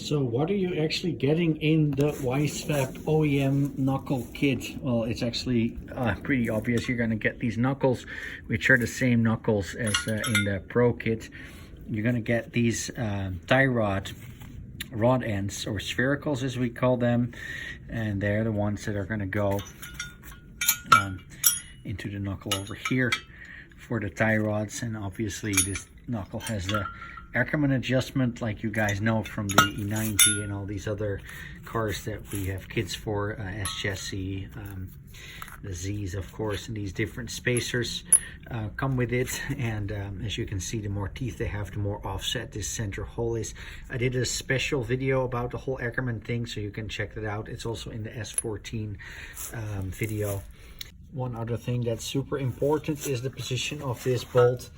So what are you actually getting in the Wisefab OEM knuckle kit? Well, it's actually pretty obvious. You're going to get these knuckles, which are the same knuckles as in the Pro kit. You're going to get these tie rod ends, or sphericals as we call them, and they're the ones that are going to go into the knuckle over here for the tie rods. And obviously this knuckle has the Ackerman adjustment, like you guys know from the E90 and all these other cars that we have kits for, S chassis, the Z's of course, and these different spacers come with it. And as you can see, the more teeth they have, the more offset this center hole is. I did a special video about the whole Ackerman thing, so you can check that out. It's also in the S14 video. One other thing that's super important is the position of this bolt,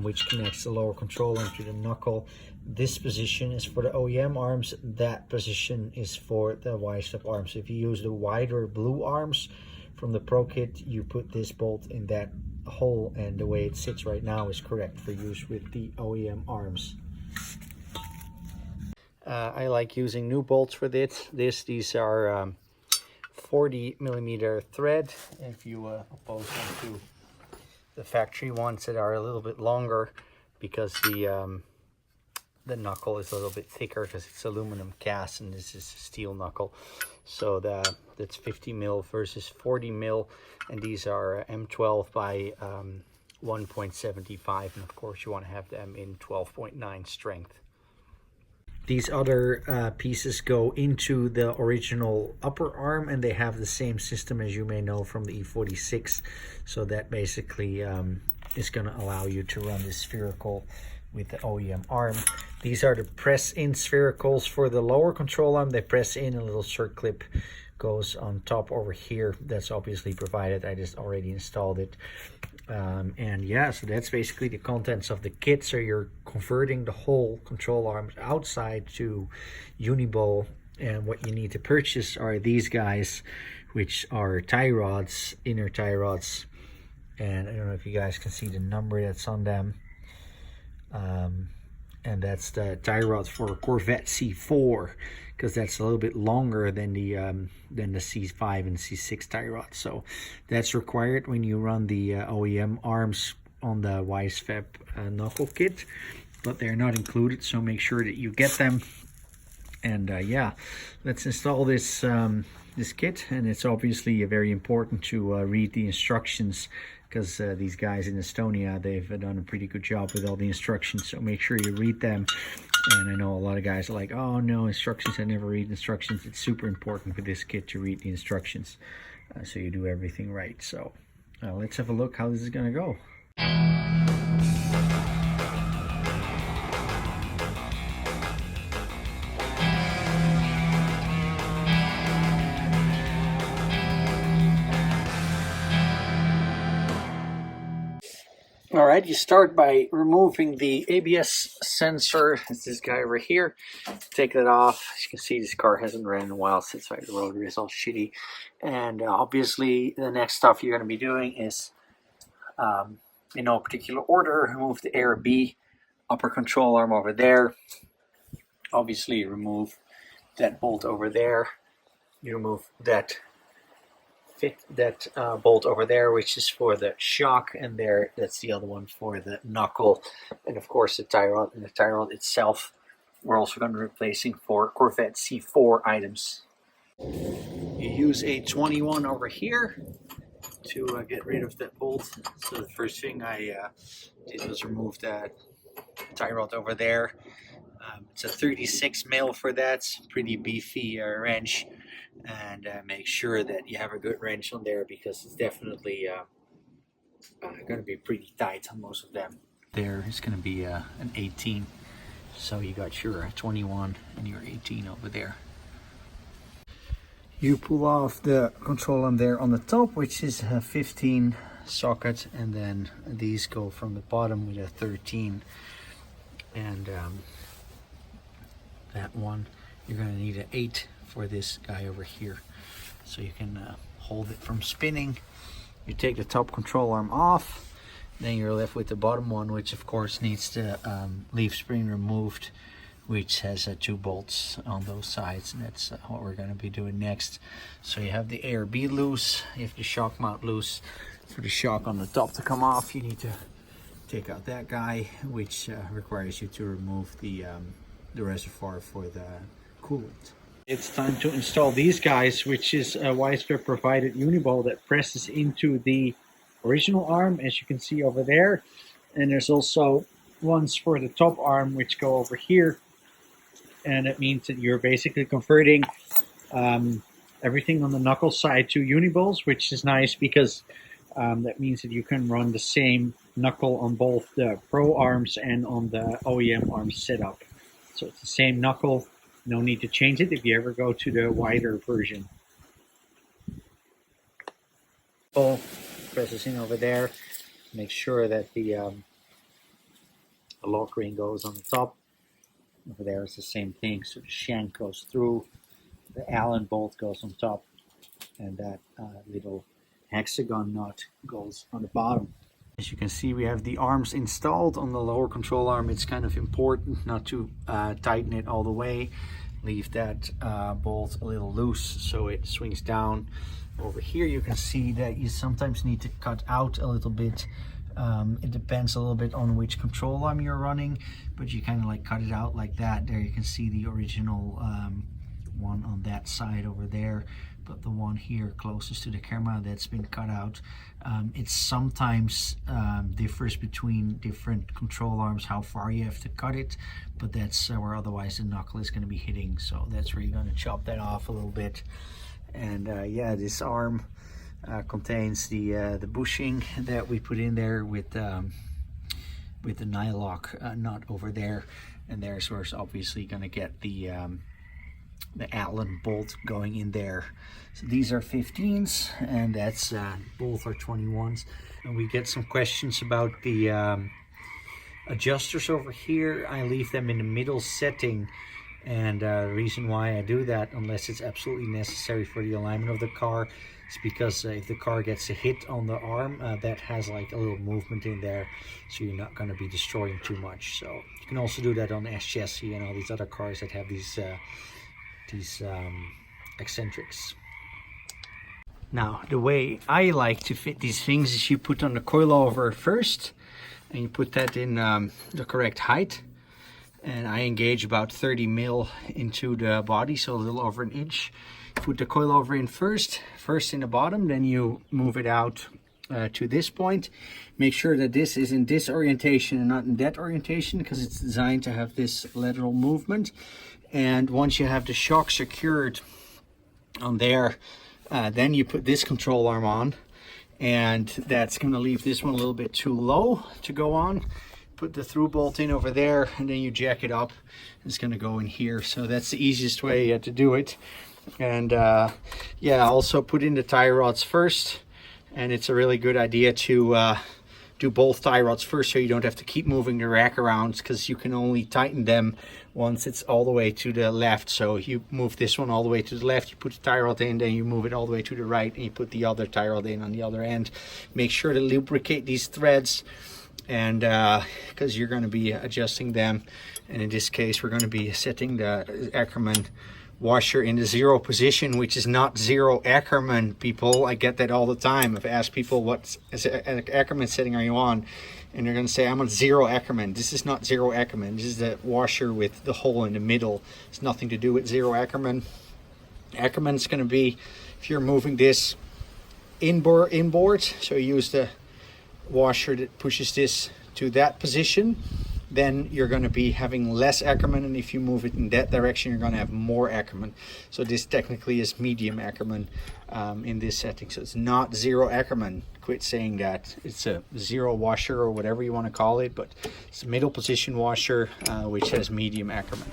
which connects the lower control arm to the knuckle. This position is for the OEM arms. That position is for the Wisefab arms. If you use the wider blue arms from the Pro kit, you put this bolt in that hole, and the way it sits right now is correct for use with the OEM arms. I like using new bolts for this. These are 40mm thread. If you oppose them to the factory ones that are a little bit longer, because the knuckle is a little bit thicker because it's aluminum cast and this is a steel knuckle. So that's 50mm versus 40mm, and these are M12 by 1.75, and of course you want to have them in 12.9 strength. These other pieces go into the original upper arm, and they have the same system as you may know from the E46. So that basically is going to allow you to run this spherical with the OEM arm. These are the press-in sphericals for the lower control arm. They press in, a little circlip goes on top over here. That's obviously provided. I just already installed it. And yeah, so that's basically the contents of the kit. So you're converting the whole control arms outside to uniball, and what you need to purchase are these guys, which are tie rods, inner tie rods, and I don't know if you guys can see the number that's on them, and that's the tie rod for Corvette C4, because that's a little bit longer than the C5 and C6 tie rod. So that's required when you run the OEM arms on the Wisefab knuckle kit, but they're not included, so make sure that you get them. And yeah, let's install this this kit. And it's obviously very important to read the instructions, because these guys in Estonia, they've done a pretty good job with all the instructions, so make sure you read them. And I know a lot of guys are like, oh no, instructions, I never read instructions. It's super important for this kit to read the instructions, so you do everything right. So let's have a look how this is going to go. All right, you start by removing the ABS sensor. It's this guy over here. Take that off. As you can see, this car hasn't ran in a while since the rotary is all shitty. And obviously, the next stuff you're going to be doing is, in no particular order, remove the ARB upper control arm over there. Obviously, remove that bolt over there. You remove that bolt over there, which is for the shock, and there, that's the other one for the knuckle, and of course the tie rod. And the tie rod itself we're also going to be replacing for Corvette C4 items. You use a 21 over here to get rid of that bolt. So the first thing I did was remove that tie rod over there. It's a 36mm for that, pretty beefy wrench. And make sure that you have a good wrench on there, because it's definitely going to be pretty tight on most of them. There is going to be an 18, so you got your 21 and your 18 over there. You pull off the control arm there on the top, which is a 15 socket, and then these go from the bottom with a 13, and that one you're going to need an 8 for this guy over here, so you can hold it from spinning. You take the top control arm off, then you're left with the bottom one, which of course needs the leaf spring removed which has 2 bolts on those sides, and that's what we're going to be doing next. So you have the A or B loose, you have the shock mount loose. For the shock on the top to come off, you need to take out that guy, which requires you to remove the reservoir for the coolant. It's time to install these guys, which is a Wisefab provided uniball that presses into the original arm, as you can see over there. And there's also ones for the top arm which go over here, and it means that you're basically converting everything on the knuckle side to uniballs, which is nice because that means that you can run the same knuckle on both the Pro arms and on the OEM arms setup. So it's the same knuckle, no need to change it if you ever go to the wider version. Pull, presses in over there, make sure that the lock ring goes on the top. Over there is the same thing, so the shank goes through, the Allen bolt goes on top, and that little hexagon nut goes on the bottom. As you can see, we have the arms installed on the lower control arm. It's kind of important not to tighten it all the way. Leave that bolt a little loose so it swings down. Over here you can see that you sometimes need to cut out a little bit. It depends a little bit on which control arm you're running, but you kind of like cut it out like that. There you can see the original one on that side over there, but the one here closest to the camera, that's been cut out. It sometimes differs between different control arms how far you have to cut it, but that's where otherwise the knuckle is going to be hitting, so that's where you're going to chop that off a little bit. And yeah, this arm contains the bushing that we put in there with the nylock nut over there, and there's where it's obviously going to get the Allen bolt going in there. So these are 15s, and that's both are 21s. And we get some questions about the adjusters over here. I leave them in the middle setting, and the reason why I do that, unless it's absolutely necessary for the alignment of the car, is because if the car gets a hit on the arm, that has like a little movement in there, so you're not going to be destroying too much. So you can also do that on S chassis and all these other cars that have these eccentrics. Now, the way I like to fit these things is you put on the coilover first, and you put that in the correct height. And I engage about 30 mil into the body, so a little over an inch. Put the coilover in first in the bottom, then you move it out to this point. Make sure that this is in this orientation and not in that orientation, because it's designed to have this lateral movement. And once you have the shock secured on there, then you put this control arm on, and that's going to leave this one a little bit too low to go on. Put the through bolt in over there, and then you jack it up. It's going to go in here, so that's the easiest way to do it. And yeah, also put in the tie rods first, and it's a really good idea to do both tie rods first, so you don't have to keep moving the rack around, because you can only tighten them once it's all the way to the left. So you move this one all the way to the left, you put the tie rod in, then you move it all the way to the right, and you put the other tie rod in on the other end. Make sure to lubricate these threads, and because you're going to be adjusting them, and in this case we're going to be setting the Ackerman washer in the 0 position, which is not 0 Ackerman, people. I get that all the time. I've asked people what Ackerman setting are you on, and they're going to say I'm on 0 Ackerman. This is not 0 Ackerman. This is the washer with the hole in the middle. It's nothing to do with 0 Ackerman. Ackerman's going to be, if you're moving this inboard, so you use the washer that pushes this to that position, then you're going to be having less Ackerman, and if you move it in that direction, you're going to have more Ackerman. So this technically is medium Ackerman in this setting. So it's not 0 Ackerman. Quit saying that. It's a 0 washer or whatever you want to call it, but it's a middle position washer which has medium Ackerman.